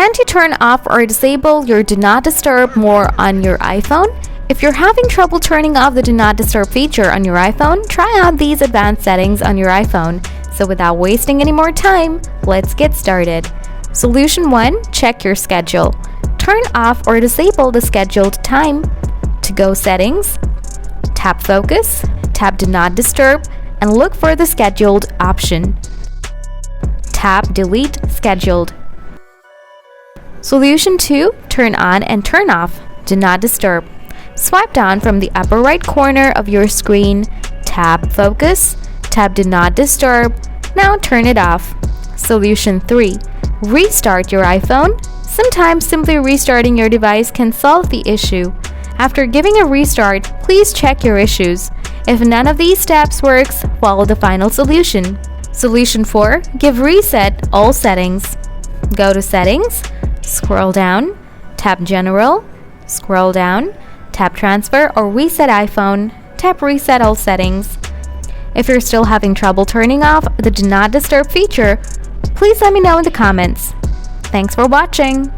Can't you turn off or disable your Do Not Disturb more on your iPhone? If you're having trouble turning off the Do Not Disturb feature on your iPhone, try out these advanced settings on your iPhone. So without wasting any more time, let's get started. Solution 1. Check your schedule. Turn off or disable the scheduled time. To go settings, tap Focus, tap Do Not Disturb, and look for the Scheduled option. Tap Delete Scheduled. Solution 2. Turn on and turn off Do Not Disturb. Swipe down from the upper right corner of your screen, tap Focus, tap Do Not Disturb. Now turn it off. Solution 3. Restart your iPhone. Sometimes simply restarting your device can solve the issue. After giving a restart, please check your issues. If none of these steps works, follow the final solution. Solution 4. Give reset all settings. Go to Settings, scroll down, tap General, scroll down, tap Transfer or Reset iPhone, tap Reset all settings. If you're still having trouble turning off the Do Not Disturb feature, please let me know in the comments. Thanks for watching.